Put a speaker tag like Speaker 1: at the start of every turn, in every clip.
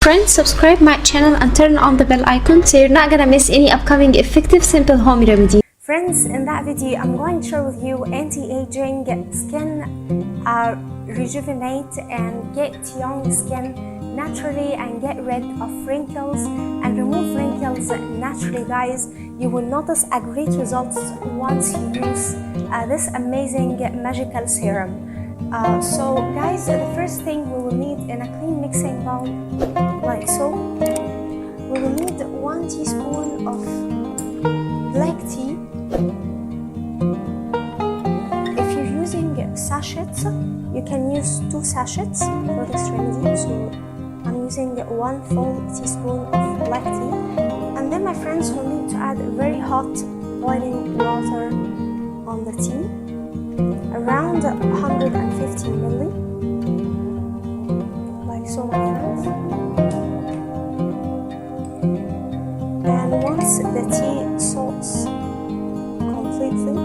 Speaker 1: Friends, subscribe my channel and turn on the bell icon so you're not gonna miss any upcoming effective simple home remedy.
Speaker 2: Friends, in that video I'm going to share with you anti-aging skin rejuvenate and get young skin naturally and get rid of wrinkles and remove wrinkles naturally. Guys, you will notice a great results once you use this amazing magical serum. So guys, the first thing we will need in a clean mixing bowl like so, we will need 1 teaspoon of black tea. If you're using sachets, you can use 2 sachets for this remedy. So I'm using 1 full teaspoon of black tea. And then my friends will need to add very hot boiling water on the tea, around 150 milli, like so, my friends. And once the tea soaks completely,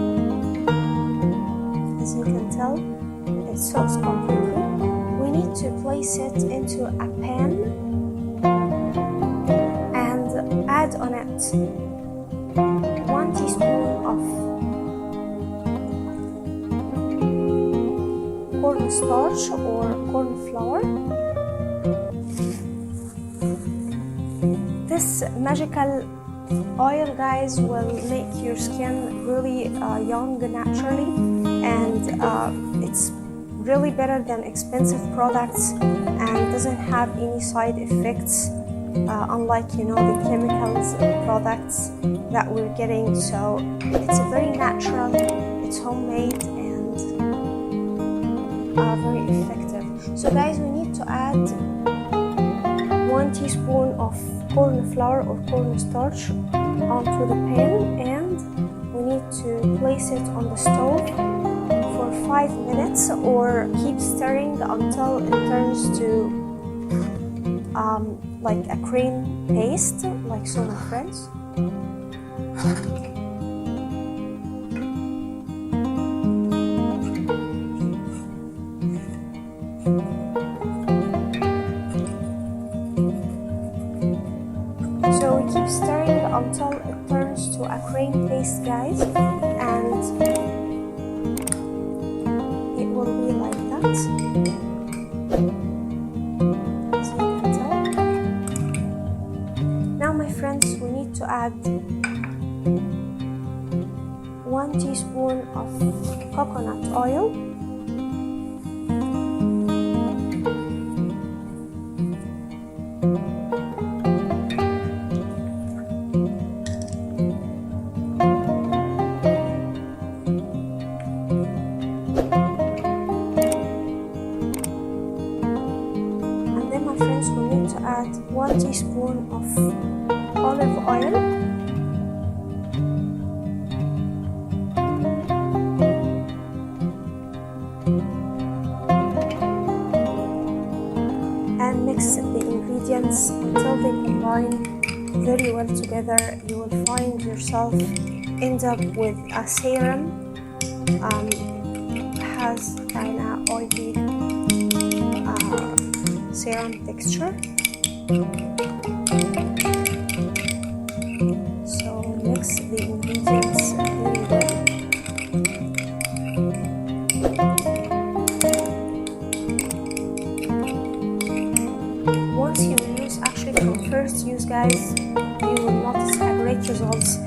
Speaker 2: as you can tell, it soaks completely, we need to place it into a pan and add on it 1 teaspoon of cornstarch or corn flour. This magical oil, guys, will make your skin really young naturally, and it's really better than expensive products and doesn't have any side effects, unlike the chemicals products that we're getting. So it's very natural, it's homemade, and very effective. So guys, we need to add 1 teaspoon of corn flour or cornstarch onto the pan, and we need to place it on the stove for 5 minutes, or keep stirring until it turns to like a cream paste, like so, my friends. So we keep stirring until it turns to a cream paste, guys, and it will be like that, as you can tell. Now, my friends, we need to add 1 teaspoon of coconut oil, my friends, we need to add 1 teaspoon of olive oil, and mix the ingredients until they combine very well together. You will find yourself end up with a serum, has kind of oily serum texture. So mix the ingredients very well. Once you use, actually from first use, guys, you will notice a great results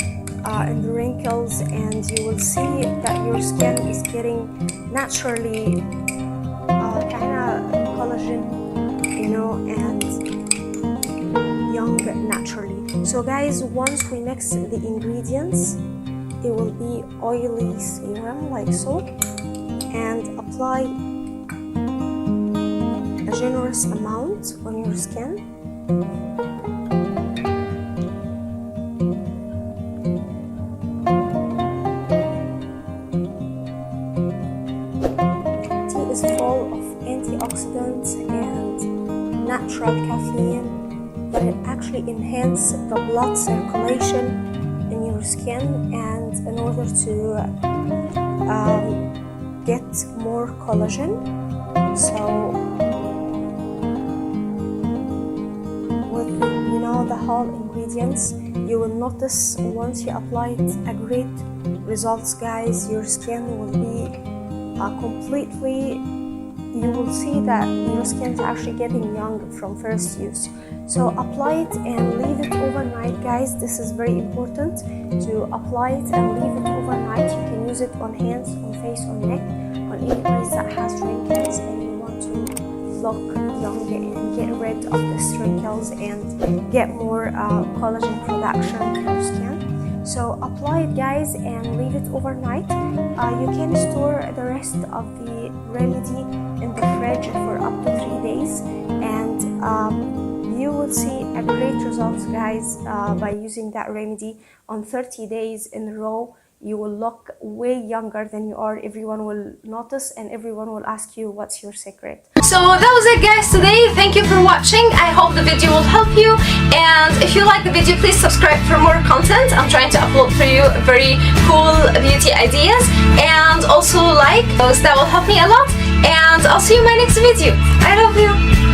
Speaker 2: in the wrinkles, and you will see that your skin is getting naturally kind of collagen, and young naturally. So guys, once we mix the ingredients, it will be oily serum like so, and apply a generous amount on your skin. Tea is full of antioxidants and natural caffeine that it actually enhances the blood circulation in your skin, and in order to get more collagen. So the whole ingredients, you will notice once you apply it a great results, guys. Your skin will be completely, you will see that your skin is actually getting young from first use. So apply it and leave it overnight, guys. This is very important, to apply it and leave it overnight. You can use it on hands, on face, on neck, on any place that has wrinkles and you want to look young and get rid of these wrinkles and get more collagen production in your skin. So apply it, guys, and leave it overnight. You can store the rest of the remedy in the fridge for up to 3 days, and you will see a great results, guys, by using that remedy. On 30 days in a row, you will look way younger than you are. Everyone will notice and everyone will ask you what's your secret.
Speaker 1: So that was it, guys, today. Thank you for watching. I hope the video will help you, and if you like the video, please subscribe for more content. I'm trying to upload for you very cool beauty ideas, and also like those. That will help me a lot, and I'll see you in my next video. I love you.